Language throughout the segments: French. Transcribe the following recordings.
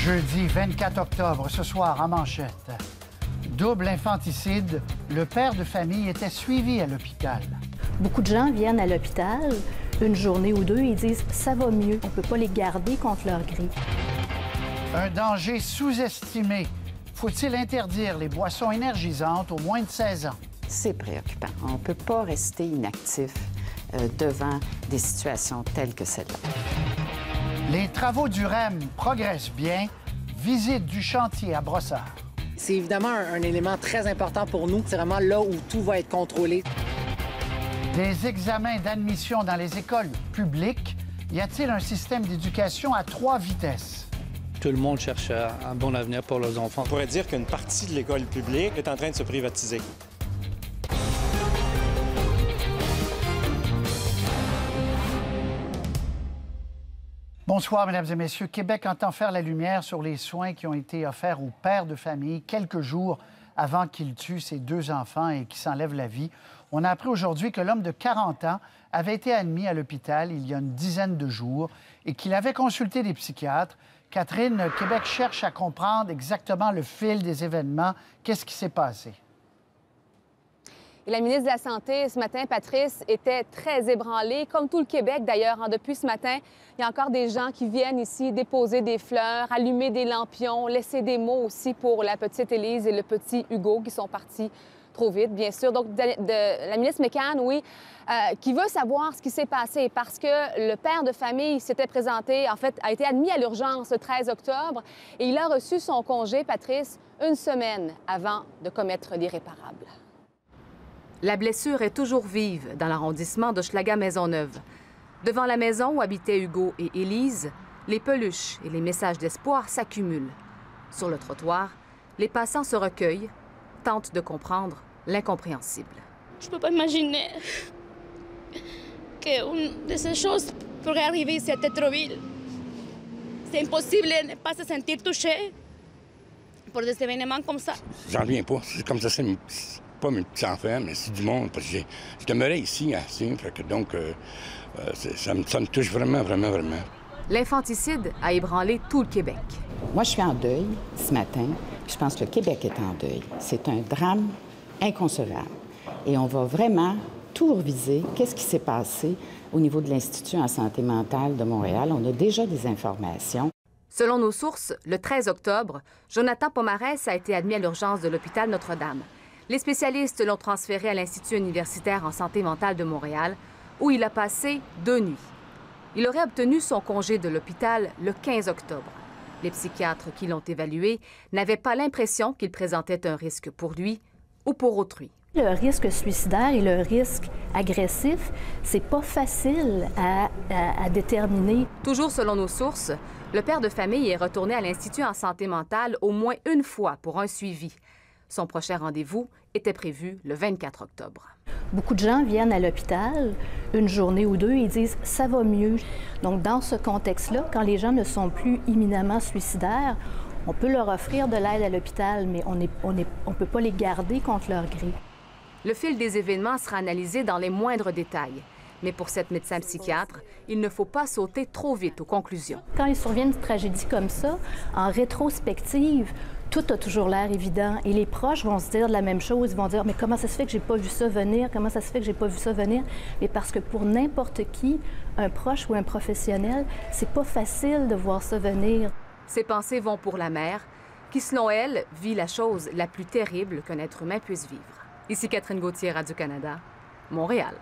Jeudi 24 octobre, ce soir, en manchette. Double infanticide, le père de famille était suivi à l'hôpital. Beaucoup de gens viennent à l'hôpital une journée ou deux et ils disent « ça va mieux ». On ne peut pas les garder contre leur gré. Un danger sous-estimé. Faut-il interdire les boissons énergisantes aux moins de 16 ans? C'est préoccupant. On ne peut pas rester inactif devant des situations telles que celle-là. Les travaux du REM progressent bien. Visite du chantier à Brossard. C'est évidemment un élément très important pour nous. C'est vraiment là où tout va être contrôlé. Des examens d'admission dans les écoles publiques. Y a-t-il un système d'éducation à 3 vitesses? Tout le monde cherche un bon avenir pour leurs enfants. On pourrait dire qu'une partie de l'école publique est en train de se privatiser. Bonsoir, Mesdames et Messieurs. Québec entend faire la lumière sur les soins qui ont été offerts aux pères de famille quelques jours avant qu'il tue ses 2 enfants et qui s'enlève la vie. On a appris aujourd'hui que l'homme de 40 ans avait été admis à l'hôpital il y a une dizaine de jours et qu'il avait consulté des psychiatres. Catherine, Québec cherche à comprendre exactement le fil des événements. Qu'est-ce qui s'est passé? Et la ministre de la Santé, ce matin, Patrice, était très ébranlée, comme tout le Québec d'ailleurs. Depuis ce matin, il y a encore des gens qui viennent ici déposer des fleurs, allumer des lampions, laisser des mots aussi pour la petite Élise et le petit Hugo qui sont partis trop vite, bien sûr. Donc, la ministre McCann, oui, qui veut savoir ce qui s'est passé parce que le père de famille s'était présenté, en fait, a été admis à l'urgence le 13 octobre et il a reçu son congé, Patrice, une semaine avant de commettre l'irréparable. La blessure est toujours vive dans l'arrondissement d'Hochelaga-Maisonneuve. Devant la maison où habitaient Hugo et Élise, les peluches et les messages d'espoir s'accumulent. Sur le trottoir, les passants se recueillent, tentent de comprendre l'incompréhensible. Je peux pas imaginer qu'une de ces choses pourrait arriver ici à Tétroville. C'est impossible de ne pas se sentir touché pour des événements comme ça. J'en reviens pas. C'est comme ça, c'est pas mes petits-enfants, mais c'est du monde. Parce que je demeurais ici, assez, donc ça me touche vraiment, vraiment, vraiment. L'infanticide a ébranlé tout le Québec. Moi, je suis en deuil ce matin. Je pense que le Québec est en deuil. C'est un drame inconcevable. Et on va vraiment tout reviser. Qu'est-ce qui s'est passé au niveau de l'Institut en santé mentale de Montréal? On a déjà des informations. Selon nos sources, le 13 octobre, Jonathan Pomarès a été admis à l'urgence de l'hôpital Notre-Dame. Les spécialistes l'ont transféré à l'Institut universitaire en santé mentale de Montréal, où il a passé 2 nuits. Il aurait obtenu son congé de l'hôpital le 15 octobre. Les psychiatres qui l'ont évalué n'avaient pas l'impression qu'il présentait un risque pour lui ou pour autrui. Le risque suicidaire et le risque agressif, c'est pas facile à déterminer. Toujours selon nos sources, le père de famille est retourné à l'Institut en santé mentale au moins une fois pour un suivi. Son prochain rendez-vous était prévu le 24 octobre. Beaucoup de gens viennent à l'hôpital une journée ou deux et ils disent « ça va mieux ». Donc, dans ce contexte-là, quand les gens ne sont plus imminemment suicidaires, on peut leur offrir de l'aide à l'hôpital, mais on ne peut pas les garder contre leur gré. Le fil des événements sera analysé dans les moindres détails. Mais pour cette médecin psychiatre, il ne faut pas sauter trop vite aux conclusions. Quand il survient une tragédie comme ça, en rétrospective, tout a toujours l'air évident. Et les proches vont se dire la même chose. Ils vont dire « mais comment ça se fait que j'ai pas vu ça venir? Comment ça se fait que j'ai pas vu ça venir? » Mais parce que pour n'importe qui, un proche ou un professionnel, c'est pas facile de voir ça venir. Ces pensées vont pour la mère, qui, selon elle, vit la chose la plus terrible qu'un être humain puisse vivre. Ici Catherine Gauthier, Radio-Canada, Montréal.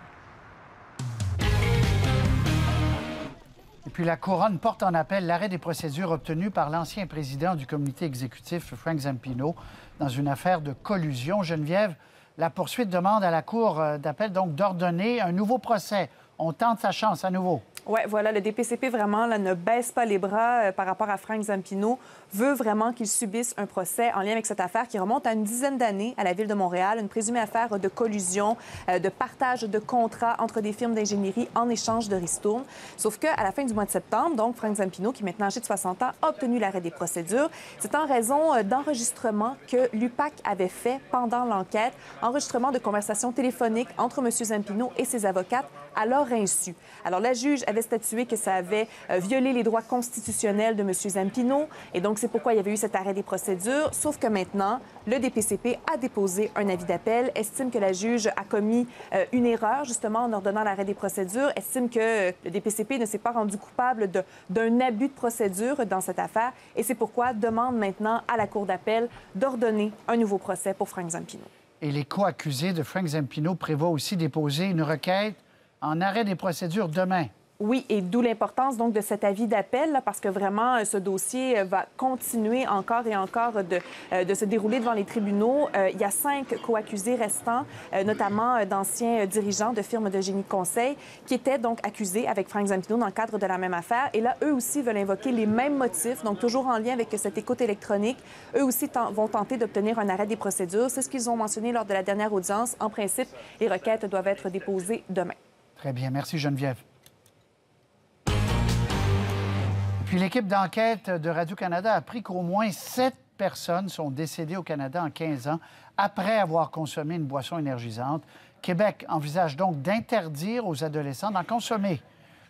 Et puis la Couronne porte en appel l'arrêt des procédures obtenues par l'ancien président du comité exécutif, Frank Zampino, dans une affaire de collusion. Geneviève, la poursuite demande à la Cour d'appel donc d'ordonner un nouveau procès. On tente sa chance à nouveau. Oui, voilà, le DPCP vraiment là, ne baisse pas les bras par rapport à Frank Zampino, veut vraiment qu'il subisse un procès en lien avec cette affaire qui remonte à une dizaine d'années à la Ville de Montréal, une présumée affaire de collusion, de partage de contrats entre des firmes d'ingénierie en échange de ristournes. Sauf qu'à la fin du mois de septembre, donc, Frank Zampino, qui est maintenant âgé de 60 ans, a obtenu l'arrêt des procédures. C'est en raison d'enregistrements que l'UPAC avait fait pendant l'enquête, enregistrement de conversations téléphoniques entre M. Zampino et ses avocates à leur insu. Alors, la juge avait avait statué que ça avait violé les droits constitutionnels de M. Zampino. Et donc, c'est pourquoi il y avait eu cet arrêt des procédures. Sauf que maintenant, le DPCP a déposé un avis d'appel, estime que la juge a commis une erreur, justement, en ordonnant l'arrêt des procédures, estime que le DPCP ne s'est pas rendu coupable d'un abus de procédure dans cette affaire. Et c'est pourquoi demande maintenant à la Cour d'appel d'ordonner un nouveau procès pour Frank Zampino. Et les co-accusés de Frank Zampino prévoient aussi déposer une requête en arrêt des procédures demain. Oui, et d'où l'importance donc de cet avis d'appel, parce que vraiment, ce dossier va continuer encore et encore de se dérouler devant les tribunaux. Il y a 5 co-accusés restants, notamment d'anciens dirigeants de firmes de génie de conseil, qui étaient donc accusés avec Frank Zampino dans le cadre de la même affaire. Et là, eux aussi veulent invoquer les mêmes motifs, donc toujours en lien avec cette écoute électronique. Eux aussi vont tenter d'obtenir un arrêt des procédures. C'est ce qu'ils ont mentionné lors de la dernière audience. En principe, les requêtes doivent être déposées demain. Très bien. Merci, Geneviève. Puis l'équipe d'enquête de Radio-Canada a appris qu'au moins 7 personnes sont décédées au Canada en 15 ans après avoir consommé une boisson énergisante. Québec envisage donc d'interdire aux adolescents d'en consommer.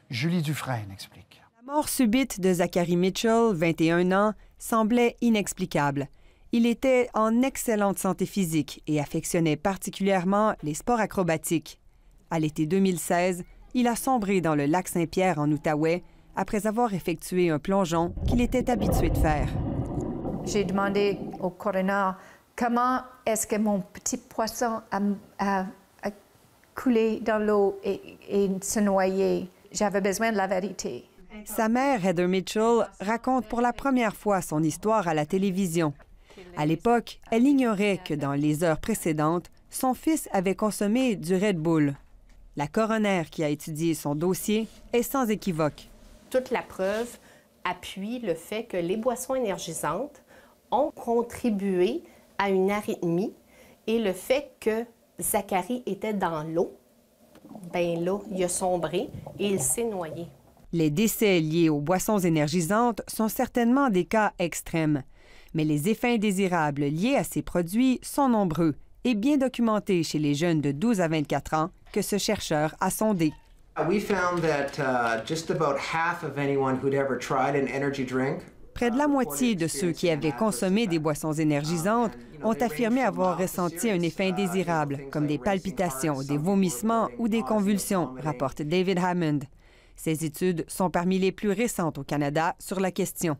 Julie Dufresne explique. La mort subite de Zachary Mitchell, 21 ans, semblait inexplicable. Il était en excellente santé physique et affectionnait particulièrement les sports acrobatiques. À l'été 2016, il a sombré dans le lac Saint-Pierre en Outaouais après avoir effectué un plongeon qu'il était habitué de faire. J'ai demandé au coroner comment est-ce que mon petit poisson a coulé dans l'eau et se noyé. J'avais besoin de la vérité. Sa mère, Heather Mitchell, raconte pour la première fois son histoire à la télévision. À l'époque, elle ignorait que dans les heures précédentes, son fils avait consommé du Red Bull. La coroner qui a étudié son dossier est sans équivoque. Toute la preuve appuie le fait que les boissons énergisantes ont contribué à une arythmie et le fait que Zachary était dans l'eau, bien là, il a sombré et il s'est noyé. Les décès liés aux boissons énergisantes sont certainement des cas extrêmes, mais les effets indésirables liés à ces produits sont nombreux et bien documentés chez les jeunes de 12 à 24 ans que ce chercheur a sondé. We found that just about half of anyone who'd ever tried an energy drink. Près de la moitié de ceux qui avaient consommé des boissons énergisantes ont affirmé avoir ressenti un effet indésirable, comme des palpitations, des vomissements ou des convulsions, rapporte David Hammond. Ces études sont parmi les plus récentes au Canada sur la question.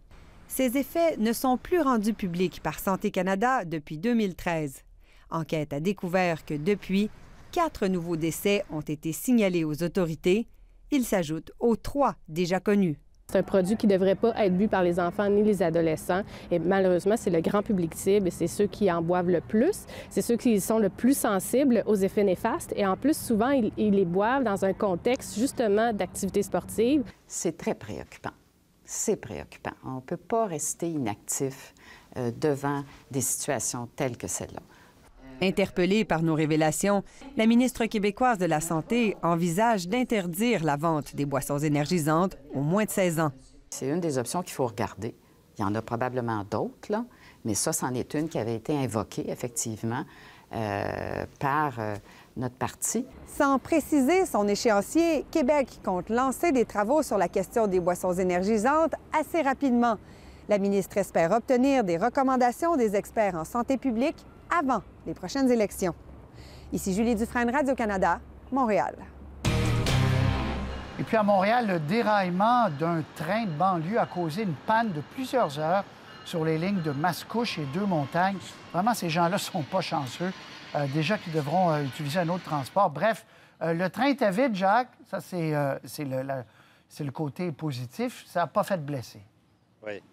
Ces effets ne sont plus rendus publics par Santé Canada depuis 2013. Enquête a découvert que depuis, 4 nouveaux décès ont été signalés aux autorités. Ils s'ajoutent aux 3 déjà connus. C'est un produit qui ne devrait pas être bu par les enfants ni les adolescents. Et malheureusement, c'est le grand public cible et c'est ceux qui en boivent le plus. C'est ceux qui sont le plus sensibles aux effets néfastes. Et en plus, souvent, ils les boivent dans un contexte justement d'activité sportive. C'est très préoccupant. C'est préoccupant. On ne peut pas rester inactif devant des situations telles que celle-là. Interpellée par nos révélations, la ministre québécoise de la Santé envisage d'interdire la vente des boissons énergisantes aux moins de 16 ans. C'est une des options qu'il faut regarder. Il y en a probablement d'autres, là, mais ça, c'en est une qui avait été invoquée, effectivement, par notre parti. Sans préciser son échéancier, Québec compte lancer des travaux sur la question des boissons énergisantes assez rapidement. La ministre espère obtenir des recommandations des experts en santé publique avant les prochaines élections. Ici Julie Dufresne, Radio-Canada, Montréal. Et puis à Montréal, le déraillement d'un train de banlieue a causé une panne de plusieurs heures sur les lignes de Mascouche et Deux-Montagnes. Vraiment, ces gens-là ne sont pas chanceux. Déjà qu'ils devront utiliser un autre transport. Bref, le train était vide, Jacques. Ça, c'est le côté positif. Ça n'a pas fait de blessés. Oui.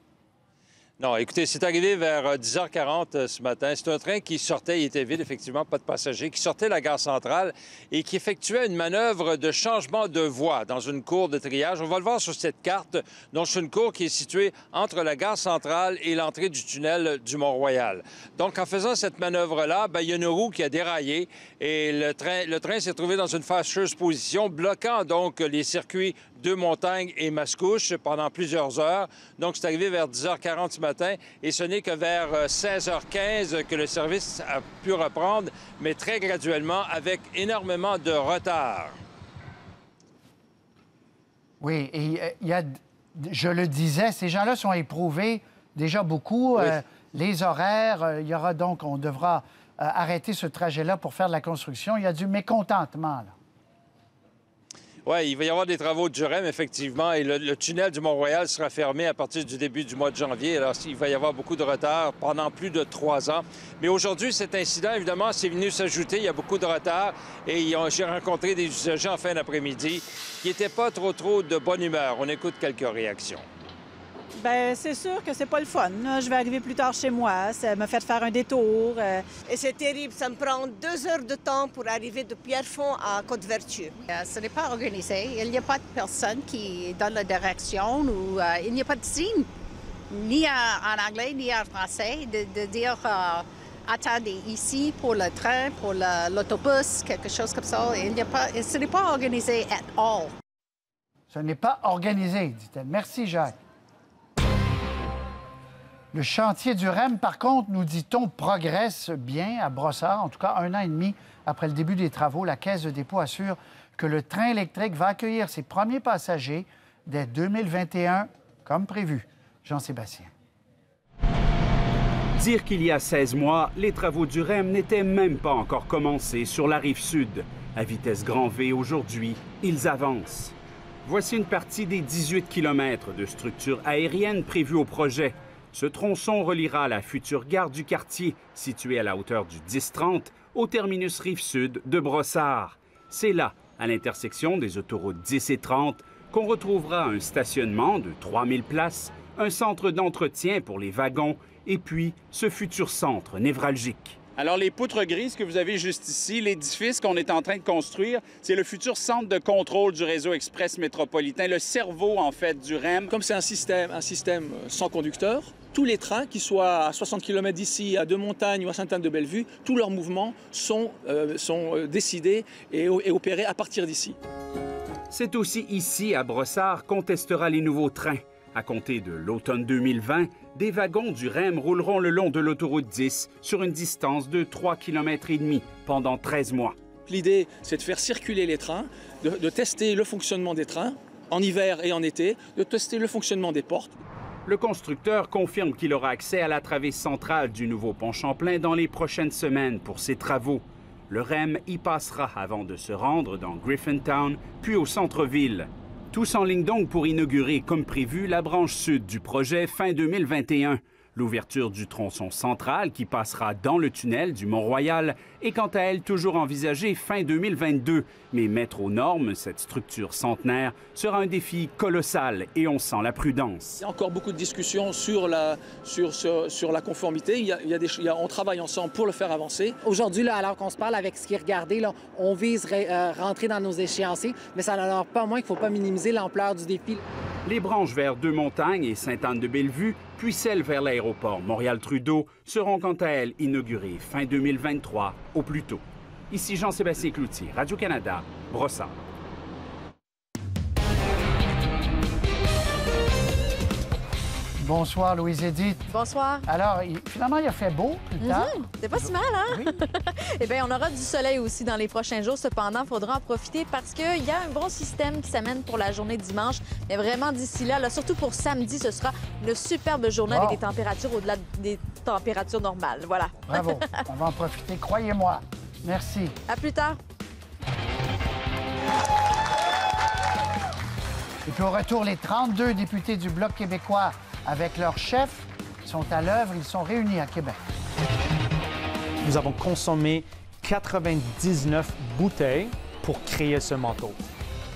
Non, écoutez, c'est arrivé vers 10h40 ce matin. C'est un train qui sortait, il était vide, effectivement, pas de passagers, qui sortait de la gare centrale et qui effectuait une manœuvre de changement de voie dans une cour de triage. On va le voir sur cette carte. Donc, c'est une cour qui est située entre la gare centrale et l'entrée du tunnel du Mont-Royal. Donc, en faisant cette manœuvre-là, il y a une roue qui a déraillé et le train s'est trouvé dans une fâcheuse position, bloquant donc les circuits Deux-Montagnes et Mascouche pendant plusieurs heures. Donc, c'est arrivé vers 10h40 ce matin et ce n'est que vers 16h15 que le service a pu reprendre, mais très graduellement, avec énormément de retard. Oui, et je le disais, ces gens-là sont éprouvés déjà beaucoup. Oui. Les horaires, il y aura donc, on devra arrêter ce trajet-là pour faire de la construction. Il y a du mécontentement, là. Oui, il va y avoir des travaux du REM, effectivement, et le tunnel du Mont-Royal sera fermé à partir du début du mois de janvier. Alors, il va y avoir beaucoup de retard pendant plus de 3 ans. Mais aujourd'hui, cet incident, évidemment, c'est venu s'ajouter. Il y a beaucoup de retard et j'ai rencontré des usagers en fin d'après-midi qui n'étaient pas trop de bonne humeur. On écoute quelques réactions. Bien, c'est sûr que c'est pas le fun. Je vais arriver plus tard chez moi. Ça m'a fait faire un détour. Et c'est terrible. Ça me prend 2 heures de temps pour arriver de Pierrefonds à Côte-Vertu. Ce n'est pas organisé. Il n'y a pas de personne qui donne la direction ou il n'y a pas de signe, ni en anglais ni en français, de dire attendez ici pour le train, pour l'autobus, quelque chose comme ça. Ce n'est pas organisé at all. Ce n'est pas organisé, dit-elle. Merci, Jacques. Le chantier du REM, par contre, nous dit-on, progresse bien à Brossard. En tout cas, 1 an et demi après le début des travaux, la Caisse de dépôt assure que le train électrique va accueillir ses premiers passagers dès 2021, comme prévu. Jean-Sébastien. Dire qu'il y a 16 mois, les travaux du REM n'étaient même pas encore commencés sur la rive sud. À vitesse grand V aujourd'hui, ils avancent. Voici une partie des 18 km de structures aériennes prévues au projet. Ce tronçon reliera la future gare du quartier, située à la hauteur du 10-30, au terminus rive-sud de Brossard. C'est là, à l'intersection des autoroutes 10 et 30, qu'on retrouvera un stationnement de 3000 places, un centre d'entretien pour les wagons et puis ce futur centre névralgique. Alors, les poutres grises que vous avez juste ici, l'édifice qu'on est en train de construire, c'est le futur centre de contrôle du réseau express métropolitain, le cerveau, en fait, du REM. Comme c'est un système sans conducteur, tous les trains, qui soient à 60 km d'ici, à Deux-Montagnes ou à Sainte-Anne-de-Bellevue, tous leurs mouvements sont décidés et opérés à partir d'ici. C'est aussi ici, à Brossard, qu'on testera les nouveaux trains. À compter de l'automne 2020, des wagons du REM rouleront le long de l'autoroute 10 sur une distance de 3,5 km pendant 13 mois. L'idée, c'est de faire circuler les trains, de tester le fonctionnement des trains en hiver et en été, de tester le fonctionnement des portes. Le constructeur confirme qu'il aura accès à la travée centrale du nouveau pont Champlain dans les prochaines semaines pour ses travaux. Le REM y passera avant de se rendre dans Griffintown, puis au centre-ville. Tous en ligne donc pour inaugurer, comme prévu, la branche sud du projet fin 2021. L'ouverture du tronçon central qui passera dans le tunnel du Mont-Royal est quant à elle toujours envisagée fin 2022. Mais mettre aux normes cette structure centenaire sera un défi colossal et on sent la prudence. Il y a encore beaucoup de discussions sur la conformité. On travaille ensemble pour le faire avancer. Aujourd'hui, alors qu'on se parle avec ce qui est regardé, là, on vise rentrer dans nos échéanciers, mais ça n'en a pas moins qu'il ne faut pas minimiser l'ampleur du défi. Les branches vers Deux-Montagnes et Sainte-Anne-de-Bellevue, puis celles vers l'aéroport Montréal-Trudeau, seront quant à elles inaugurées fin 2023 au plus tôt. Ici Jean-Sébastien Cloutier, Radio-Canada, Brossard. Bonsoir, Louise-Édith. Bonsoir. Alors, finalement, il a fait beau plus tard. C'est pas si mal, hein? Oui. Eh bien, on aura du soleil aussi dans les prochains jours. Cependant, il faudra en profiter parce qu'il y a un bon système qui s'amène pour la journée de dimanche. Mais vraiment, d'ici là, surtout pour samedi, ce sera une superbe journée avec des températures au-delà des températures normales. Voilà. Bravo. On va en profiter, croyez-moi. Merci. À plus tard. Et puis au retour, les 32 députés du Bloc québécois avec leur chef sont à l'œuvre. Ils sont réunis à Québec. Nous avons consommé 99 bouteilles pour créer ce manteau.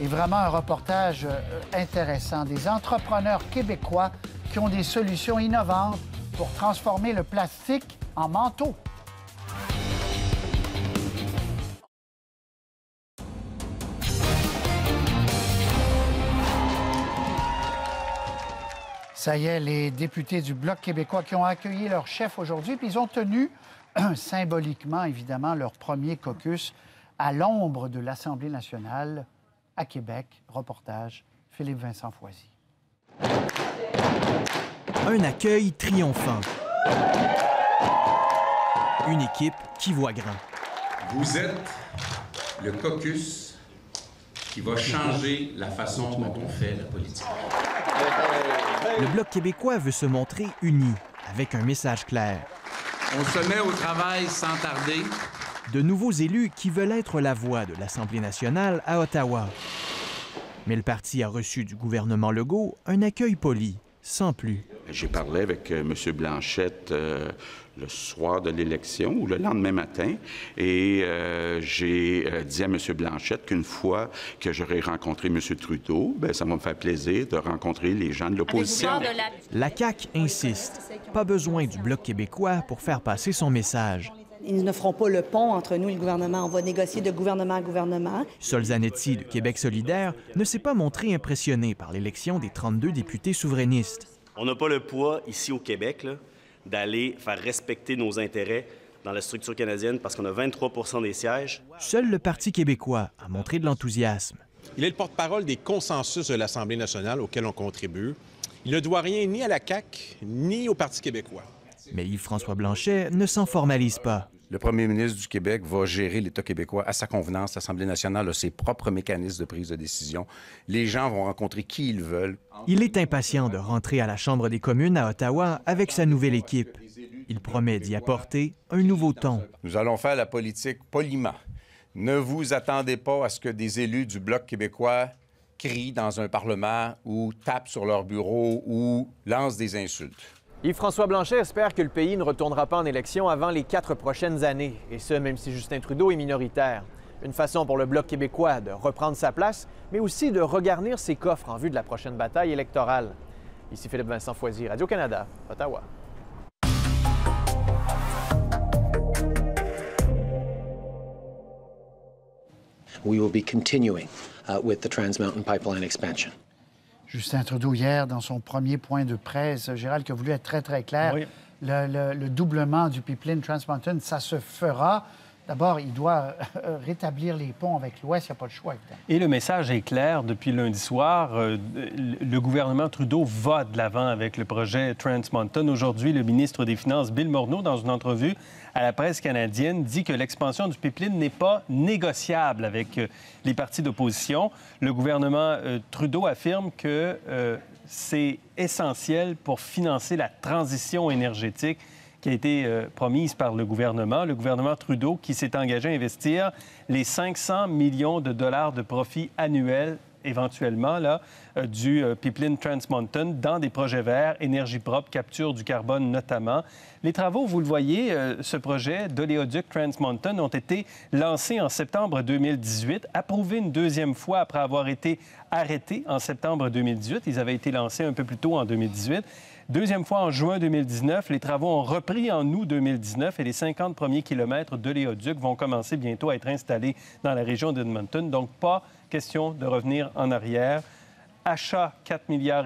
Et vraiment un reportage intéressant. Des entrepreneurs québécois qui ont des solutions innovantes pour transformer le plastique en manteau. Ça y est, les députés du Bloc québécois qui ont accueilli leur chef aujourd'hui, puis ils ont tenu symboliquement, évidemment, leur premier caucus à l'ombre de l'Assemblée nationale à Québec. Reportage, Philippe-Vincent Foisy. Un accueil triomphant. Une équipe qui voit grand. Vous êtes le caucus qui va changer la façon dont on fait la politique. Le Bloc québécois veut se montrer uni, avec un message clair. On se met au travail sans tarder. De nouveaux élus qui veulent être la voix de l'Assemblée nationale à Ottawa. Mais le parti a reçu du gouvernement Legault un accueil poli, sans plus. J'ai parlé avec M. Blanchette le soir de l'élection ou le lendemain matin et j'ai dit à M. Blanchette qu'une fois que j'aurai rencontré M. Trudeau, bien, ça va me faire plaisir de rencontrer les gens de l'opposition. La CAQ insiste. Pas besoin du Bloc québécois pour faire passer son message. Ils ne feront pas le pont entre nous et le gouvernement. On va négocier de gouvernement à gouvernement. Sol Zanetti de Québec solidaire ne s'est pas montré impressionné par l'élection des 32 députés souverainistes. On n'a pas le poids ici au Québec d'aller faire respecter nos intérêts dans la structure canadienne parce qu'on a 23 % des sièges. Seul le Parti québécois a montré de l'enthousiasme. Il est le porte-parole des consensus de l'Assemblée nationale auxquels on contribue. Il ne doit rien ni à la CAQ ni au Parti québécois. Mais Yves-François Blanchet ne s'en formalise pas. Le premier ministre du Québec va gérer l'État québécois à sa convenance. L'Assemblée nationale a ses propres mécanismes de prise de décision. Les gens vont rencontrer qui ils veulent. Il est impatient de rentrer à la Chambre des communes à Ottawa avec sa nouvelle équipe. Il promet d'y apporter un nouveau ton. Nous allons faire la politique poliment. Ne vous attendez pas à ce que des élus du Bloc québécois crient dans un parlement ou tapent sur leur bureau ou lancent des insultes. Yves-François Blanchet espère que le pays ne retournera pas en élection avant les 4 prochaines années, et ce, même si Justin Trudeau est minoritaire. Une façon pour le Bloc québécois de reprendre sa place, mais aussi de regarnir ses coffres en vue de la prochaine bataille électorale. Ici Philippe-Vincent Foisy, Radio-Canada, Ottawa. We will be continuing with the Trans Mountain Pipeline expansion. Justin Trudeau, hier, dans son premier point de presse, Gérald, qui a voulu être très, très clair, oui. Le doublement du pipeline Trans Mountain, ça se fera. D'abord, il doit rétablir les ponts avec l'Ouest, il n'y a pas de choix. Évidemment. Et le message est clair. Depuis lundi soir, le gouvernement Trudeau va de l'avant avec le projet Trans Mountain. Aujourd'hui, le ministre des Finances, Bill Morneau, dans une entrevue à la presse canadienne, dit que l'expansion du pipeline n'est pas négociable avec les partis d'opposition. Le gouvernement Trudeau affirme que c'est essentiel pour financer la transition énergétique qui a été promise par le gouvernement Trudeau, qui s'est engagé à investir les 500 millions de dollars de profit annuels, éventuellement, là, du pipeline Trans Mountain dans des projets verts, énergie propre, capture du carbone notamment. Les travaux, vous le voyez, ce projet d'oléoduc Trans Mountain ont été lancés en septembre 2018, approuvés une deuxième fois après avoir été arrêtés en septembre 2018. Ils avaient été lancés un peu plus tôt en 2018. Deuxième fois en juin 2019, les travaux ont repris en août 2019 et les 50 premiers kilomètres de l'éoduc vont commencer bientôt à être installés dans la région d'Edmonton. Donc, pas question de revenir en arrière. Achat, 4,5 milliards,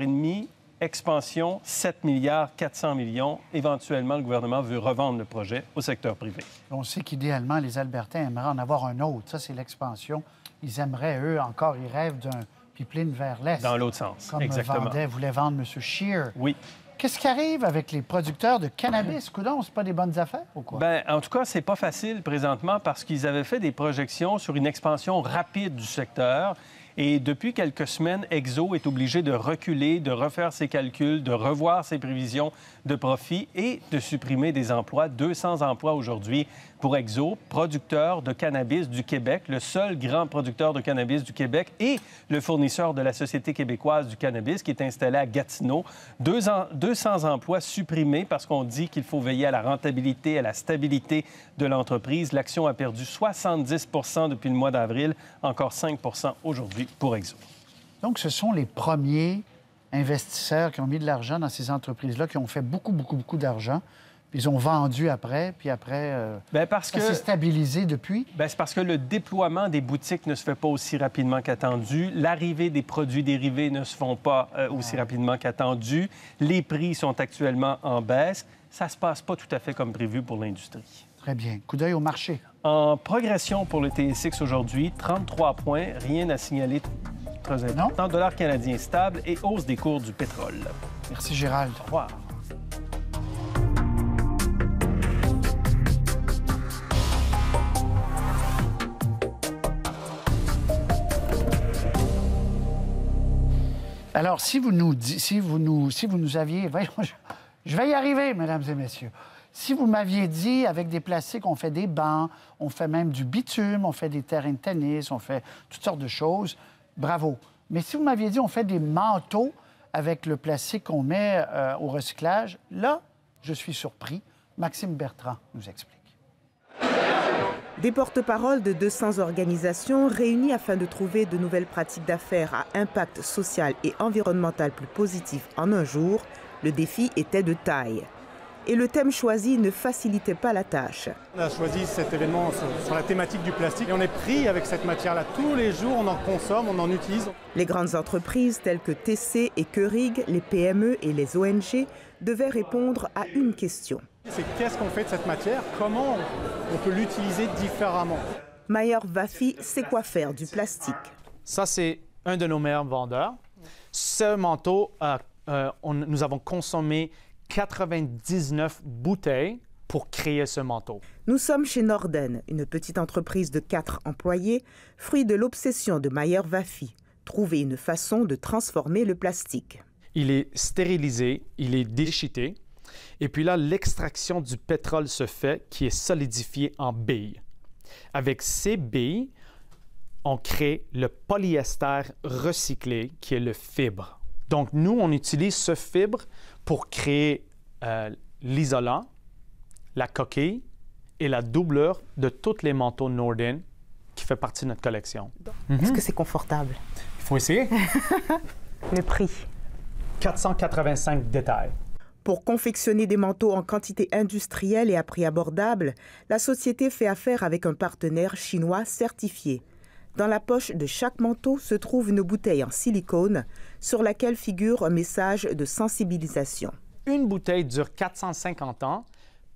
expansion, 7 milliards 400 millions. Éventuellement, le gouvernement veut revendre le projet au secteur privé. On sait qu'idéalement, les Albertains aimeraient en avoir un autre. Ça, c'est l'expansion. Ils aimeraient, eux, encore, ils rêvent d'un pipeline vers l'Est. Dans l'autre sens, comme exactement. Voulait vendre M. Scheer. Oui. Qu'est-ce qui arrive avec les producteurs de cannabis? Coudon, c'est pas des bonnes affaires ou quoi? Bien, en tout cas, c'est pas facile présentement parce qu'ils avaient fait des projections sur une expansion rapide du secteur. Et depuis quelques semaines, Exo est obligé de reculer, de refaire ses calculs, de revoir ses prévisions de profit et de supprimer des emplois. 200 emplois aujourd'hui pour Exo, producteur de cannabis du Québec, le seul grand producteur de cannabis du Québec et le fournisseur de la Société québécoise du cannabis qui est installé à Gatineau. 200 emplois supprimés parce qu'on dit qu'il faut veiller à la rentabilité, à la stabilité de l'entreprise. L'action a perdu 70 % depuis le mois d'avril, encore 5 % aujourd'hui pour Exo. Donc, ce sont les premiers investisseurs qui ont mis de l'argent dans ces entreprises-là, qui ont fait beaucoup d'argent. Puis ils ont vendu après, puis après, ça s'est stabilisé depuis? Bien, c'est parce que le déploiement des boutiques ne se fait pas aussi rapidement qu'attendu. L'arrivée des produits dérivés ne se font pas aussi rapidement qu'attendu. Les prix sont actuellement en baisse. Ça ne se passe pas tout à fait comme prévu pour l'industrie. Très bien. Coup d'œil au marché. En progression pour le TSX aujourd'hui, 33 points, rien à signaler très important. Dollar canadien stable et hausse des cours du pétrole. Merci Gérald. Au revoir. Alors, si vous nous aviez... Voyons, je vais y arriver, mesdames et messieurs. Si vous m'aviez dit, avec des plastiques, on fait des bancs, on fait même du bitume, on fait des terrains de tennis, on fait toutes sortes de choses, bravo. Mais si vous m'aviez dit, on fait des manteaux avec le plastique qu'on met au recyclage, là, je suis surpris. Maxime Bertrand nous explique. Des porte-paroles de 200 organisations réunies afin de trouver de nouvelles pratiques d'affaires à impact social et environnemental plus positif en un jour, le défi était de taille. Et le thème choisi ne facilitait pas la tâche. On a choisi cet événement sur la thématique du plastique et on est pris avec cette matière-là. Tous les jours, on en consomme, on en utilise. Les grandes entreprises telles que TC et Keurig, les PME et les ONG devaient répondre à une question. C'est qu'est-ce qu'on fait de cette matière? Comment on peut l'utiliser différemment? Mayer Vafi sait quoi faire du plastique. Ça, c'est un de nos meilleurs vendeurs. Ce manteau, nous avons consommé 99 bouteilles pour créer ce manteau. Nous sommes chez Norden, une petite entreprise de 4 employés, fruit de l'obsession de Mayer Vafi, trouver une façon de transformer le plastique. Il est stérilisé, il est déchiqueté, et puis là, l'extraction du pétrole se fait, qui est solidifié en billes. Avec ces billes, on crée le polyester recyclé, qui est le fibre. Donc, nous, on utilise ce fibre pour créer l'isolant, la coquille et la doublure de tous les manteaux Norden qui fait partie de notre collection. Est-ce que c'est confortable? Il faut essayer. Le prix? 485 détails. Pour confectionner des manteaux en quantité industrielle et à prix abordable, la société fait affaire avec un partenaire chinois certifié. Dans la poche de chaque manteau se trouve une bouteille en silicone sur laquelle figure un message de sensibilisation. Une bouteille dure 450 ans.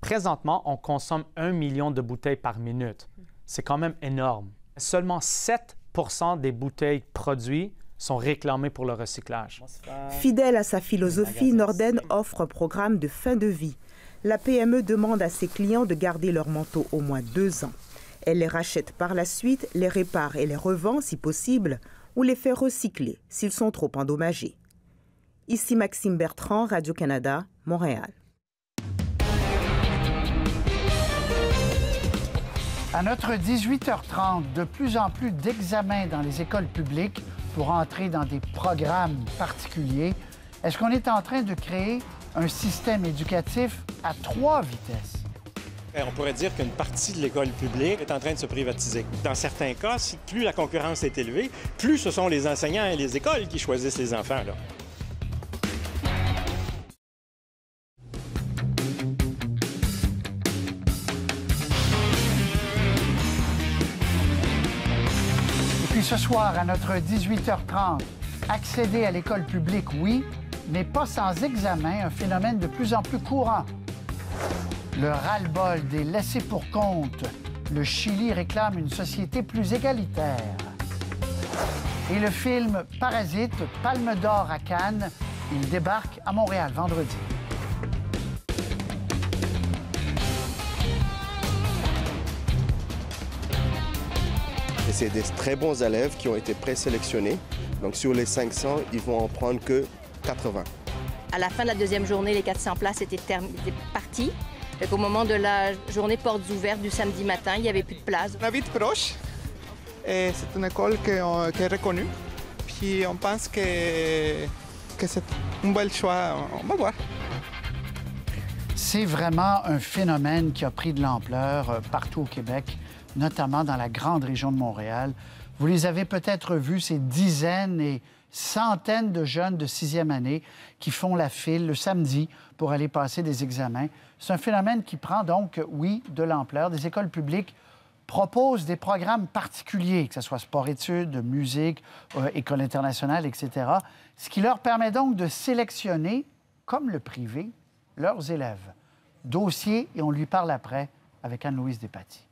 Présentement, on consomme 1 million de bouteilles par minute. C'est quand même énorme. Seulement 7 % des bouteilles produites sont réclamées pour le recyclage. Fidèle à sa philosophie, Norden offre un programme de fin de vie. La PME demande à ses clients de garder leurs manteaux au moins 2 ans. Elle les rachète par la suite, les répare et les revend si possible, ou les fait recycler s'ils sont trop endommagés. Ici Maxime Bertrand, Radio-Canada, Montréal. À notre 18h30, de plus en plus d'examens dans les écoles publiques pour entrer dans des programmes particuliers. Est-ce qu'on est en train de créer un système éducatif à 3 vitesses? On pourrait dire qu'une partie de l'école publique est en train de se privatiser. Dans certains cas, plus la concurrence est élevée, plus ce sont les enseignants et les écoles qui choisissent les enfants, là. Et puis ce soir, à notre 18h30, accéder à l'école publique, oui, mais pas sans examen, un phénomène de plus en plus courant. Le ras-le-bol des laissés-pour-compte. Le Chili réclame une société plus égalitaire. Et le film Parasite, Palme d'or à Cannes, il débarque à Montréal vendredi. Et c'est des très bons élèves qui ont été présélectionnés. Donc sur les 500, ils vont en prendre que 80. À la fin de la deuxième journée, les 400 places étaient parties. Au moment de la journée portes ouvertes du samedi matin, il n'y avait plus de place. On habite proche. C'est une école qui est reconnue. Puis on pense que c'est un bel choix. On va voir. C'est vraiment un phénomène qui a pris de l'ampleur partout au Québec, notamment dans la grande région de Montréal. Vous les avez peut-être vus, ces dizaines et centaines de jeunes de 6e année qui font la file le samedi pour aller passer des examens. C'est un phénomène qui prend donc, oui, de l'ampleur. Des écoles publiques proposent des programmes particuliers, que ce soit sport-études, musique, école internationale, etc., ce qui leur permet donc de sélectionner, comme le privé, leurs élèves. Dossier, et on lui parle après avec Anne-Louise Despatie.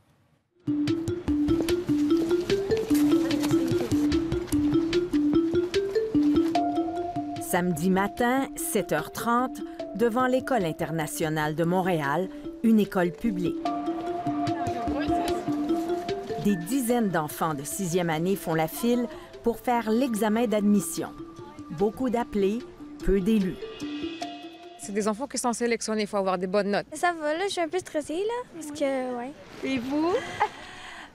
Samedi matin, 7h30, devant l'École internationale de Montréal, une école publique. Des dizaines d'enfants de 6e année font la file pour faire l'examen d'admission. beaucoup d'appelés, peu d'élus. C'est des enfants qui sont sélectionnés, il faut avoir des bonnes notes. Ça va, là, je suis un peu stressée, là, parce que, ouais. Et vous?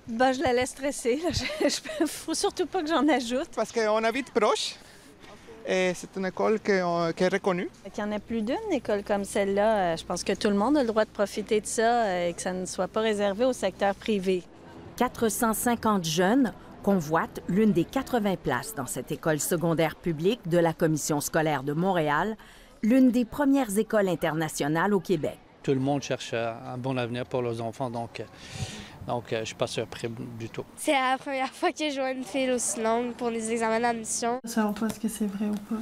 Ben, je la laisse stresser, là. Faut surtout pas que j'en ajoute. Parce qu'on habite proche. Et c'est une école qui est reconnue. Qu'il y en a plus d'une école comme celle-là. Je pense que tout le monde a le droit de profiter de ça et que ça ne soit pas réservé au secteur privé. 450 jeunes convoitent l'une des 80 places dans cette école secondaire publique de la Commission scolaire de Montréal, l'une des premières écoles internationales au Québec. Tout le monde cherche un bon avenir pour leurs enfants, donc je ne suis pas surpris du tout. C'est la première fois que je vois une file aussi longue pour les examens d'admission. Je ne sais pas si c'est vrai ou pas.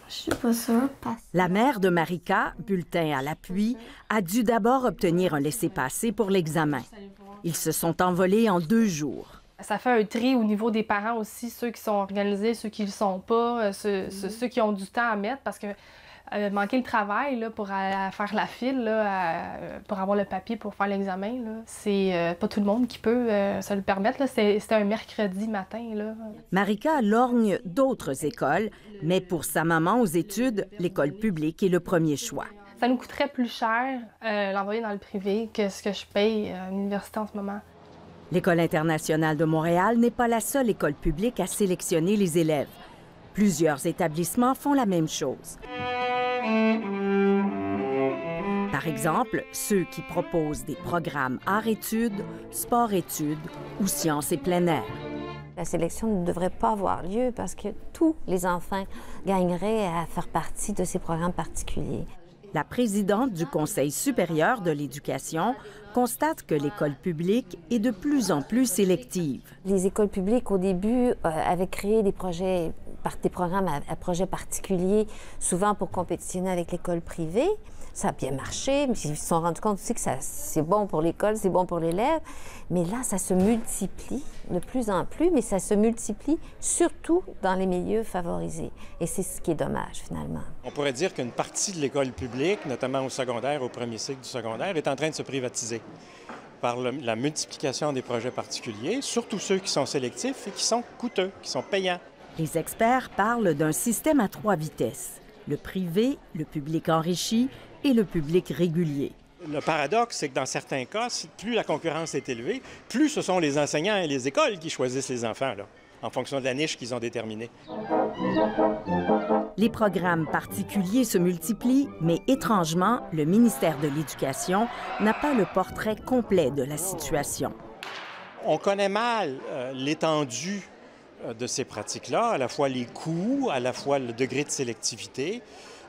Je suis pas sûre. La mère de Marika, bulletin à l'appui, a dû d'abord obtenir un laissez-passer pour l'examen. Ils se sont envolés en 2 jours. Ça fait un tri au niveau des parents aussi, ceux qui sont organisés, ceux qui ne le sont pas, ceux qui ont du temps à mettre, parce que manquer le travail là, pour faire la file, là, pour avoir le papier pour faire l'examen, c'est pas tout le monde qui peut se le permettre. C'était un mercredi matin. Là. Marika lorgne d'autres écoles, mais pour sa maman aux études, l'école publique est le premier choix. Ça nous coûterait plus cher l'envoyer dans le privé que ce que je paye à l'université en ce moment. L'École internationale de Montréal n'est pas la seule école publique à sélectionner les élèves. Plusieurs établissements font la même chose. Par exemple, ceux qui proposent des programmes arts-études, sport-études ou sciences et plein air. La sélection ne devrait pas avoir lieu parce que tous les enfants gagneraient à faire partie de ces programmes particuliers. La présidente du Conseil supérieur de l'éducation constate que l'école publique est de plus en plus sélective. Les écoles publiques, au début, avaient créé des programmes à projets particuliers, souvent pour compétitionner avec l'école privée. Ça a bien marché, mais ils se sont rendus compte aussi que c'est bon pour l'école, c'est bon pour l'élève. Mais là, ça se multiplie de plus en plus, mais ça se multiplie surtout dans les milieux favorisés. Et c'est ce qui est dommage, finalement. On pourrait dire qu'une partie de l'école publique, notamment au secondaire, au premier cycle du secondaire, est en train de se privatiser par la multiplication des projets particuliers, surtout ceux qui sont sélectifs et qui sont coûteux, qui sont payants. Les experts parlent d'un système à 3 vitesses. Le privé, le public enrichi et le public régulier. Le paradoxe, c'est que dans certains cas, plus la concurrence est élevée, plus ce sont les enseignants et les écoles qui choisissent les enfants, là, en fonction de la niche qu'ils ont déterminée. Les programmes particuliers se multiplient, mais étrangement, le ministère de l'Éducation n'a pas le portrait complet de la situation. On connaît mal l'étendue de ces pratiques-là, à la fois les coûts, à la fois le degré de sélectivité.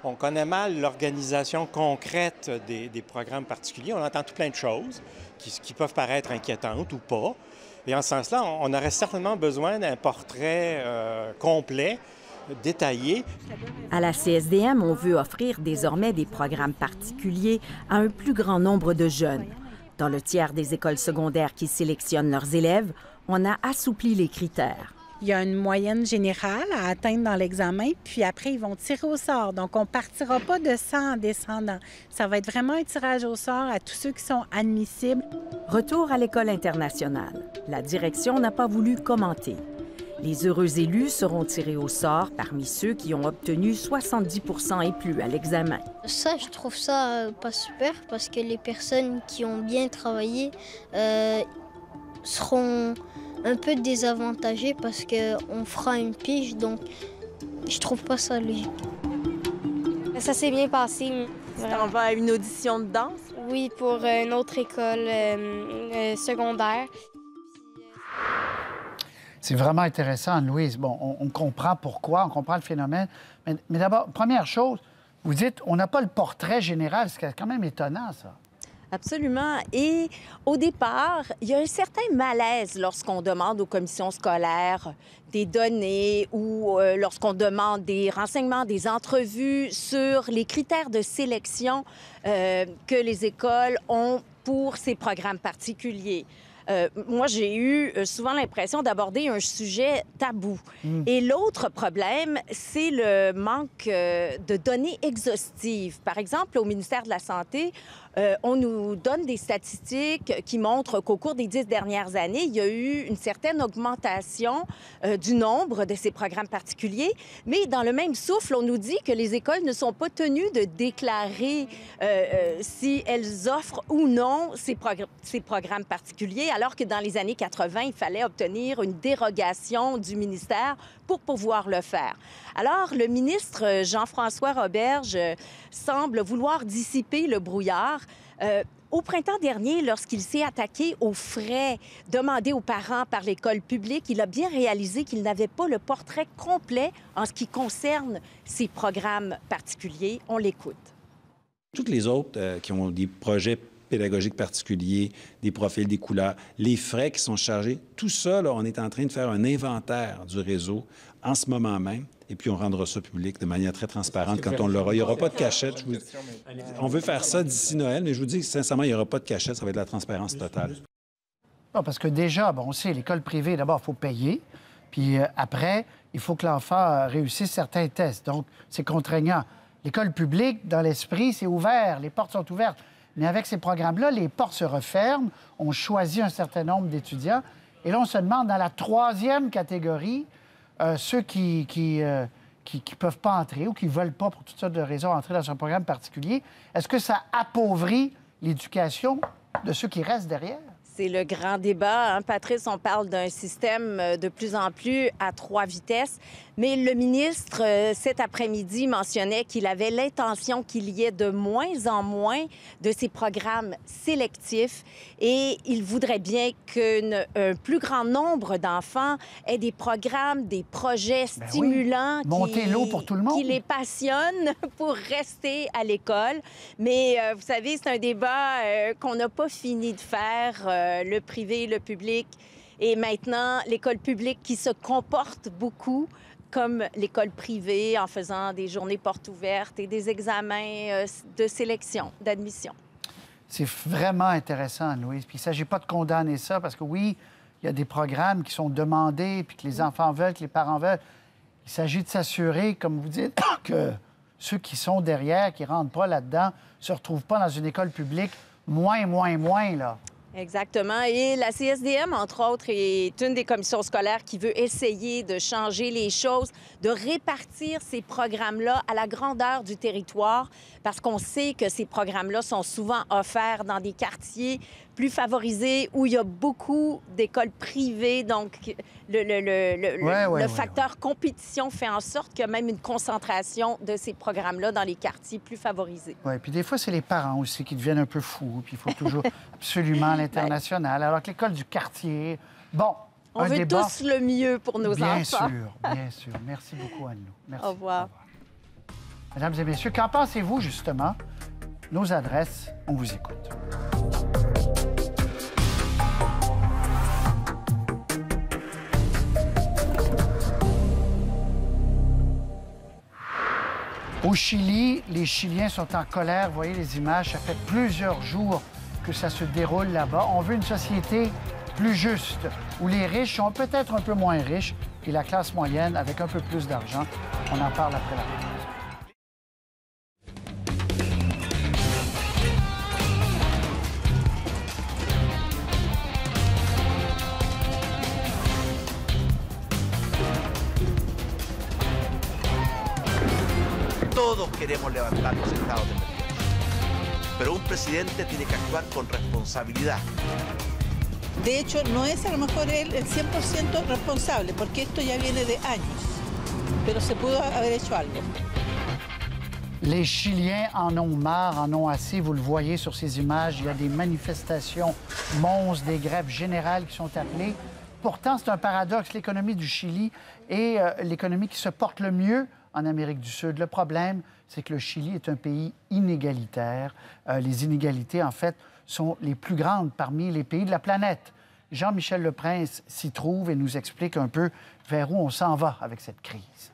On connaît mal l'organisation concrète des programmes particuliers. On entend tout plein de choses qui peuvent paraître inquiétantes ou pas. Et en ce sens-là, on aurait certainement besoin d'un portrait complet, détaillé. À la CSDM, on veut offrir désormais des programmes particuliers à un plus grand nombre de jeunes. Dans le tiers des écoles secondaires qui sélectionnent leurs élèves, on a assoupli les critères. Il y a une moyenne générale à atteindre dans l'examen, puis après, ils vont tirer au sort. Donc, on ne partira pas de 100 en descendant. Ça va être vraiment un tirage au sort à tous ceux qui sont admissibles. Retour à l'école internationale. La direction n'a pas voulu commenter. Les heureux élus seront tirés au sort parmi ceux qui ont obtenu 70 % et plus à l'examen. Ça, je trouve ça pas super parce que les personnes qui ont bien travaillé seront un peu désavantagées parce qu'on fera une pige, donc je trouve pas ça logique. Ça s'est bien passé. On va à une audition de danse? Oui, pour une autre école secondaire. C'est vraiment intéressant, Louise. Bon, on comprend pourquoi, on comprend le phénomène. Mais d'abord, première chose, vous dites, on n'a pas le portrait général. C'est quand même étonnant, ça. Absolument. Et au départ, il y a un certain malaise lorsqu'on demande aux commissions scolaires des données ou lorsqu'on demande des renseignements, des entrevues sur les critères de sélection que les écoles ont pour ces programmes particuliers. Moi, j'ai eu souvent l'impression d'aborder un sujet tabou. Et l'autre problème, c'est le manque de données exhaustives. Par exemple, au ministère de la Santé, on nous donne des statistiques qui montrent qu'au cours des 10 dernières années, il y a eu une certaine augmentation du nombre de ces programmes particuliers. Mais dans le même souffle, on nous dit que les écoles ne sont pas tenues de déclarer si elles offrent ou non ces programmes particuliers, alors que dans les années 80, il fallait obtenir une dérogation du ministère pour pouvoir le faire. Alors, le ministre Jean-François Roberge semble vouloir dissiper le brouillard. Au printemps dernier, lorsqu'il s'est attaqué aux frais demandés aux parents par l'école publique, il a bien réalisé qu'il n'avait pas le portrait complet en ce qui concerne ces programmes particuliers. On l'écoute. Toutes les autres qui ont des projets pédagogiques particuliers, des profils, des couleurs, les frais qui sont chargés, tout ça, là, on est en train de faire un inventaire du réseau en ce moment même, et puis on rendra ça public de manière très transparente quand on l'aura. Il n'y aura pas de cachette. On veut faire ça d'ici Noël, mais je vous dis sincèrement, il n'y aura pas de cachette, ça va être de la transparence totale. Non, parce que déjà, bon, on sait, l'école privée, d'abord, il faut payer, puis après, il faut que l'enfant réussisse certains tests. Donc, c'est contraignant. L'école publique, dans l'esprit, c'est ouvert, les portes sont ouvertes. Mais avec ces programmes-là, les portes se referment, on choisit un certain nombre d'étudiants, et là, on se demande, dans la troisième catégorie, ceux qui peuvent pas entrer ou qui ne veulent pas, pour toutes sortes de raisons, entrer dans un programme particulier, est-ce que ça appauvrit l'éducation de ceux qui restent derrière? C'est le grand débat. Hein? Patrice, on parle d'un système de plus en plus à 3 vitesses. Mais le ministre, cet après-midi, mentionnait qu'il avait l'intention qu'il y ait de moins en moins de ces programmes sélectifs et il voudrait bien qu'un plus grand nombre d'enfants aient des programmes, des projets stimulants monter l'eau pour tout le monde, qui les passionnent pour rester à l'école. Mais vous savez, c'est un débat qu'on n'a pas fini de faire, le privé, le public. Et maintenant, l'école publique qui se comporte beaucoup comme l'école privée en faisant des journées portes ouvertes et des examens de sélection, d'admission. C'est vraiment intéressant, Louise. Puis il ne s'agit pas de condamner ça parce que oui, il y a des programmes qui sont demandés puis que les enfants veulent, que les parents veulent. Il s'agit de s'assurer, comme vous dites, que ceux qui sont derrière, qui ne rentrent pas là-dedans, ne se retrouvent pas dans une école publique moins, là. Exactement. Et la CSDM, entre autres, est une des commissions scolaires qui veut essayer de changer les choses, de répartir ces programmes-là à la grandeur du territoire, parce qu'on sait que ces programmes-là sont souvent offerts dans des quartiers plus favorisés où il y a beaucoup d'écoles privées. Donc, le facteur compétition fait en sorte qu'il y a même une concentration de ces programmes-là dans les quartiers plus favorisés. Oui, puis des fois, c'est les parents aussi qui deviennent un peu fous, puis il faut toujours absolument l'international, alors que l'école du quartier, bon, on veut débat... tous le mieux pour nos enfants. Bien sûr, bien sûr. Merci beaucoup, Anne-Lou. Merci. Au revoir. Mesdames et messieurs, qu'en pensez-vous, justement? Nos adresses, on vous écoute. Au Chili, les Chiliens sont en colère. Vous voyez les images, ça fait plusieurs jours que ça se déroule là-bas. On veut une société plus juste, où les riches sont peut-être un peu moins riches et la classe moyenne avec un peu plus d'argent. On en parle après la pause. Todos queremos levantar los estados de emergencia, pero un presidente tiene que actuar con responsabilidad. De hecho, no es a lo mejor él el 100% responsable, porque esto ya viene de años, pero se pudo haber hecho algo. Les Chiliens en ont marre, en ont assez. Vous le voyez sur ces images, il y a des manifestations monstres, des grèves générales qui sont appelées. Pourtant, c'est un paradoxe. L'économie du Chili est l'économie qui se porte le mieux en Amérique du Sud. Le problème, c'est que le Chili est un pays inégalitaire. Les inégalités, en fait, sont les plus grandes parmi les pays de la planète. Jean-Michel Leprince s'y trouve et nous explique un peu vers où on s'en va avec cette crise.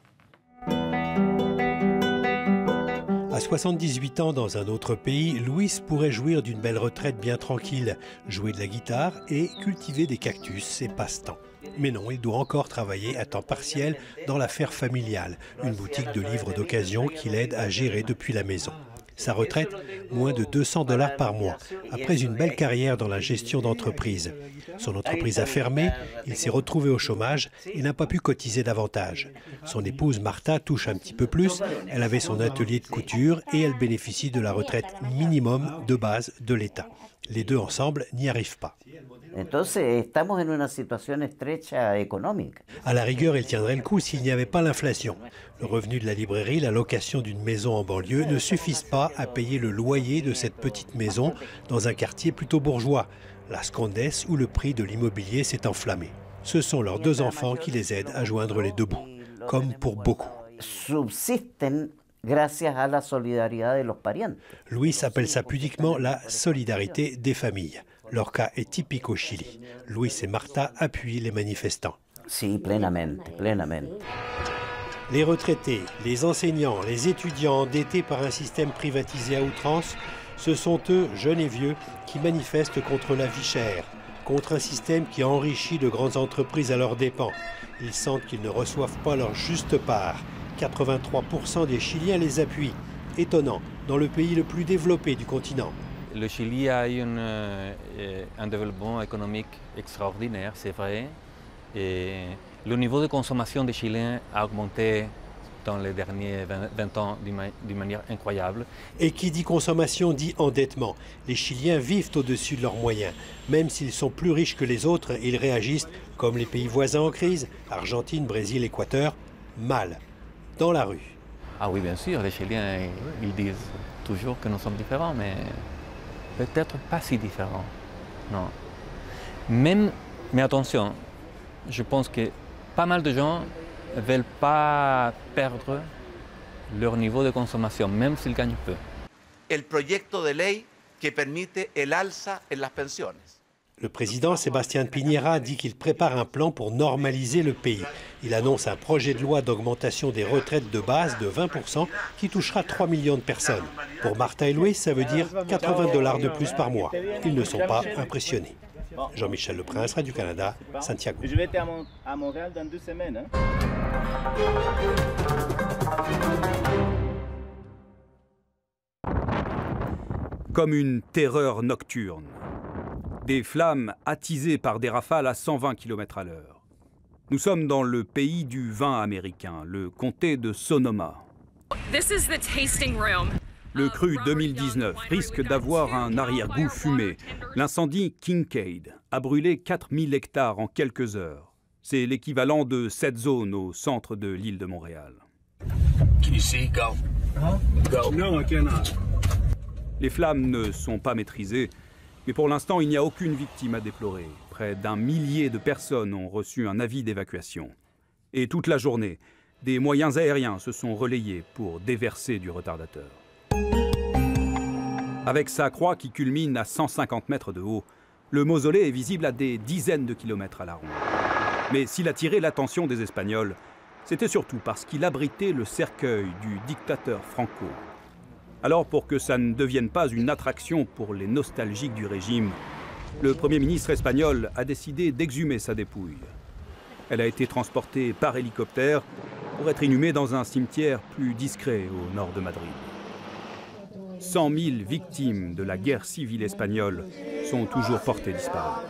À 78 ans dans un autre pays, Luis pourrait jouir d'une belle retraite bien tranquille, jouer de la guitare et cultiver des cactus, c'est passe-temps. Mais non, il doit encore travailler à temps partiel dans l'affaire familiale, une boutique de livres d'occasion qu'il aide à gérer depuis la maison. Sa retraite, moins de 200 $ par mois, après une belle carrière dans la gestion d'entreprise. Son entreprise a fermé, il s'est retrouvé au chômage et n'a pas pu cotiser davantage. Son épouse Marta touche un petit peu plus, elle avait son atelier de couture et elle bénéficie de la retraite minimum de base de l'État. Les deux ensemble n'y arrivent pas. À la rigueur, il tiendrait le coup s'il n'y avait pas l'inflation. Le revenu de la librairie, la location d'une maison en banlieue ne suffisent pas à payer le loyer de cette petite maison dans un quartier plutôt bourgeois, Las Condes, où le prix de l'immobilier s'est enflammé. Ce sont leurs deux enfants qui les aident à joindre les deux bouts, comme pour beaucoup. Luis appelle ça pudiquement la solidarité des familles. Leur cas est typique au Chili. Luis et Marta appuient les manifestants. Sí, plenamente. Les retraités, les enseignants, les étudiants endettés par un système privatisé à outrance, ce sont eux, jeunes et vieux, qui manifestent contre la vie chère, contre un système qui enrichit de grandes entreprises à leurs dépens. Ils sentent qu'ils ne reçoivent pas leur juste part. 83% des Chiliens les appuient. Étonnant, dans le pays le plus développé du continent. Le Chili a eu un développement économique extraordinaire, c'est vrai. Et le niveau de consommation des Chiliens a augmenté dans les derniers 20 ans d'une manière incroyable. Et qui dit consommation dit endettement. Les Chiliens vivent au-dessus de leurs moyens. Même s'ils sont plus riches que les autres, ils réagissent, comme les pays voisins en crise, Argentine, Brésil, Équateur, mal, dans la rue. Ah oui, bien sûr, les Chiliens, ils disent toujours que nous sommes différents, mais peut-être pas si différents, non. Mais attention, je pense que pas mal de gens ne veulent pas perdre leur niveau de consommation, même s'ils gagnent peu. El proyecto de ley que permite el alza en las pensiones. Le président Sébastien Piñera dit qu'il prépare un plan pour normaliser le pays. Il annonce un projet de loi d'augmentation des retraites de base de 20% qui touchera 3 millions de personnes. Pour Marta et Luis, ça veut dire 80 $ de plus par mois. Ils ne sont pas impressionnés. Jean-Michel Leprince, Radio-Canada, Santiago. Je vais être à Montréal dans 2 semaines. Comme une terreur nocturne. Des flammes attisées par des rafales à 120 km à l'heure. Nous sommes dans le pays du vin américain, le comté de Sonoma. Le cru 2019 risque d'avoir un arrière-goût fumé. L'incendie Kincaid a brûlé 4000 hectares en quelques heures. C'est l'équivalent de 7 zones au centre de l'île de Montréal. Les flammes ne sont pas maîtrisées. Mais pour l'instant, il n'y a aucune victime à déplorer. Près d'1 millier de personnes ont reçu un avis d'évacuation. Et toute la journée, des moyens aériens se sont relayés pour déverser du retardateur. Avec sa croix qui culmine à 150 mètres de haut, le mausolée est visible à des dizaines de kilomètres à la ronde. Mais s'il attirait l'attention des Espagnols, c'était surtout parce qu'il abritait le cercueil du dictateur Franco. Alors, pour que ça ne devienne pas une attraction pour les nostalgiques du régime, le Premier ministre espagnol a décidé d'exhumer sa dépouille. Elle a été transportée par hélicoptère pour être inhumée dans un cimetière plus discret au nord de Madrid. 100 000 victimes de la guerre civile espagnole sont toujours portées disparues.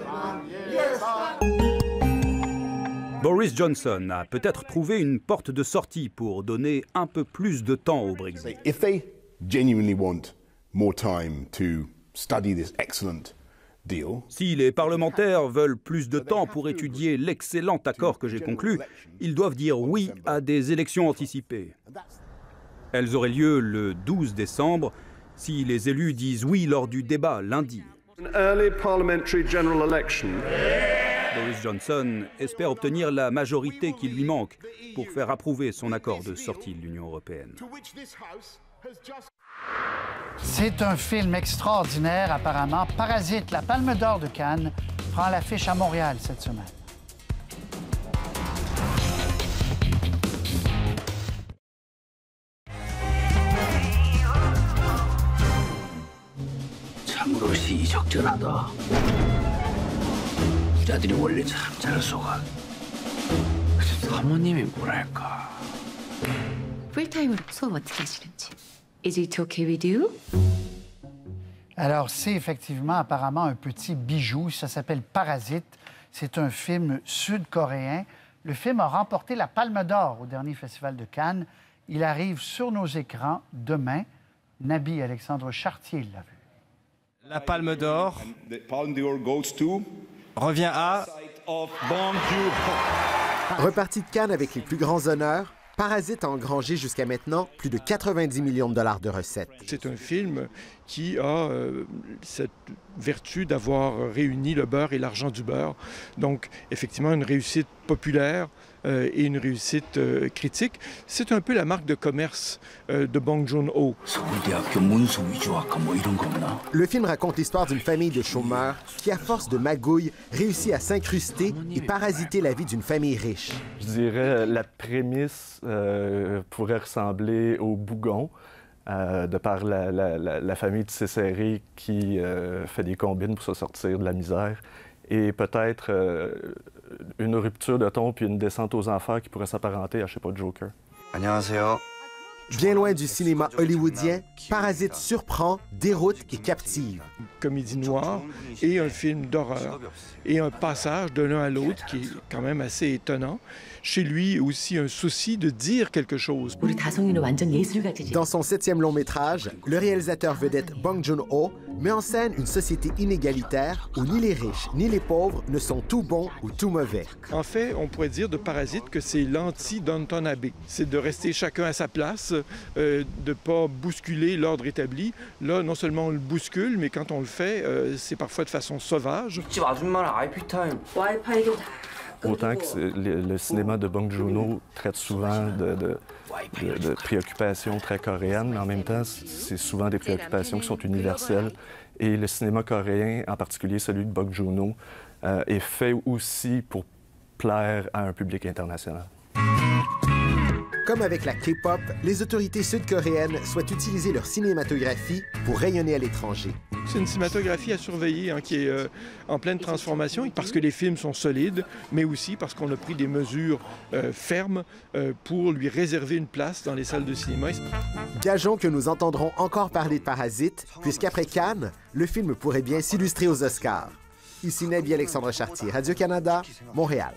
Boris Johnson a peut-être trouvé une porte de sortie pour donner un peu plus de temps au Brexit. Genuinely want more time to study this excellent deal. Si les parlementaires veulent plus de temps pour étudier l'excellent accord que j'ai conclu, ils doivent dire oui à des élections anticipées. Elles auraient lieu le 12 décembre si les élus disent oui lors du débat lundi. Boris Johnson espère obtenir la majorité qui lui manque pour faire approuver son accord de sortie de l'Union européenne. C'est un film extraordinaire, apparemment. Parasite, la Palme d'Or de Cannes, prend l'affiche à Montréal cette semaine. 참으로 시의적절하다. 부자들이 원래 참 잘 속아. 사모님이 뭐랄까. 풀타임으로 수업 어떻게 하시는지. Is it okay with you? Alors, c'est effectivement apparemment un petit bijou. Ça s'appelle Parasite. C'est un film sud-coréen. Le film a remporté la Palme d'Or au dernier Festival de Cannes. Il arrive sur nos écrans demain. Nabi Alexandre Chartier l'a vu. La Palme d'Or revient à Bong Joon-ho. Reparti de Cannes avec les plus grands honneurs, Parasite a engrangé jusqu'à maintenant plus de 90 millions de dollars de recettes. C'est un film qui a cette vertu d'avoir réuni le beurre et l'argent du beurre. Donc, effectivement, une réussite populaire et une réussite critique. C'est un peu la marque de commerce de Bong Joon-ho. Le film raconte l'histoire d'une famille de chômeurs qui, à force de magouilles, réussit à s'incruster et parasiter la vie d'une famille riche. Je dirais la prémisse pourrait ressembler au Bougon, de par la famille de Césarée qui fait des combines pour se sortir de la misère. Et peut-être une rupture de ton puis une descente aux enfers qui pourrait s'apparenter à, je sais pas, Joker. 안녕하세요. Bien loin du cinéma hollywoodien, Parasite surprend, déroute et captive. Comédie noire et un film d'horreur et un passage de l'un à l'autre qui est quand même assez étonnant. Chez lui aussi un souci de dire quelque chose. Dans son 7e long métrage, le réalisateur vedette Bong Joon-ho met en scène une société inégalitaire où ni les riches ni les pauvres ne sont tout bons ou tout mauvais. En fait, on pourrait dire de Parasite que c'est l'anti-Downton Abbey. C'est de rester chacun à sa place, de ne pas bousculer l'ordre établi. Là, non seulement on le bouscule, mais quand on le fait, c'est parfois de façon sauvage. Autant que le cinéma de Bong Joon-ho traite souvent de préoccupations très coréennes, mais en même temps, c'est souvent des préoccupations qui sont universelles. Et le cinéma coréen, en particulier celui de Bong Joon-ho, est fait aussi pour plaire à un public international. Comme avec la K-pop, les autorités sud-coréennes souhaitent utiliser leur cinématographie pour rayonner à l'étranger. C'est une cinématographie à surveiller qui est en pleine transformation parce que les films sont solides, mais aussi parce qu'on a pris des mesures fermes pour lui réserver une place dans les salles de cinéma. Gageons que nous entendrons encore parler de Parasite, puisqu'après Cannes, le film pourrait bien s'illustrer aux Oscars. Ici Nabi Alexandre Chartier, Radio-Canada, Montréal.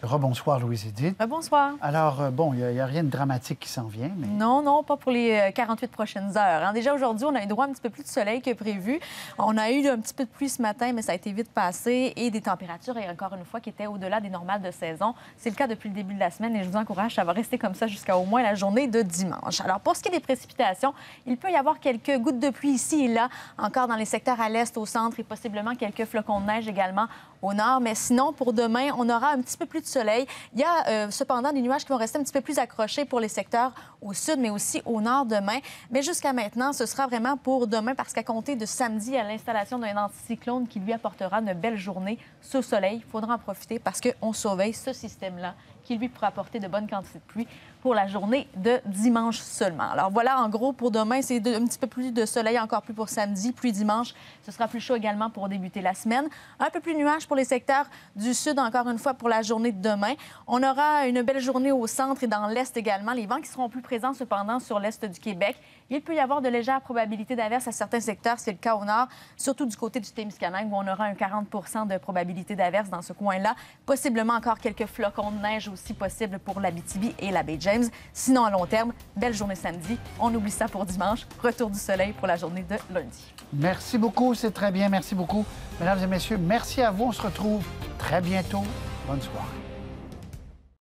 Rebonsoir, Louise-Édith. Bonsoir. Alors, bon, il n'y a rien de dramatique qui s'en vient, mais... Non, pas pour les 48 prochaines heures. Déjà, aujourd'hui, on a eu droit à un petit peu plus de soleil que prévu. On a eu un petit peu de pluie ce matin, mais ça a été vite passé, et des températures, et encore une fois, qui étaient au-delà des normales de saison. C'est le cas depuis le début de la semaine, et je vous encourage, ça va rester comme ça jusqu'à au moins la journée de dimanche. Alors, pour ce qui est des précipitations, il peut y avoir quelques gouttes de pluie ici et là, encore dans les secteurs à l'est, au centre, et possiblement quelques flocons de neige également au nord. Mais sinon, pour demain, on aura un petit peu plus de soleil. Il y a cependant des nuages qui vont rester un petit peu plus accrochés pour les secteurs au sud, mais aussi au nord demain. Mais jusqu'à maintenant, ce sera vraiment pour demain parce qu'à compter de samedi, il y a l'installation d'un anticyclone qui lui apportera une belle journée sous soleil. Il faudra en profiter parce qu'on surveille ce système-là qui lui pourra apporter de bonnes quantités de pluie pour la journée de dimanche seulement. Alors voilà, en gros, pour demain, c'est un petit peu plus de soleil, encore plus pour samedi, pluie dimanche. Ce sera plus chaud également pour débuter la semaine. Un peu plus de nuages pour les secteurs du sud, encore une fois, pour la journée de demain. On aura une belle journée au centre et dans l'est également. Les vents qui seront plus présents, cependant, sur l'est du Québec. Il peut y avoir de légères probabilités d'averses à certains secteurs, c'est le cas au nord, surtout du côté du Témiscamingue, où on aura un 40 de probabilité d'averses dans ce coin-là. Possiblement encore quelques flocons de neige aussi possibles pour l'Abitibi et la Baie-James. Sinon, à long terme, belle journée samedi. On oublie ça pour dimanche. Retour du soleil pour la journée de lundi. Merci beaucoup, c'est très bien. Merci beaucoup. Mesdames et messieurs, merci à vous. On se retrouve très bientôt. Bonne soirée.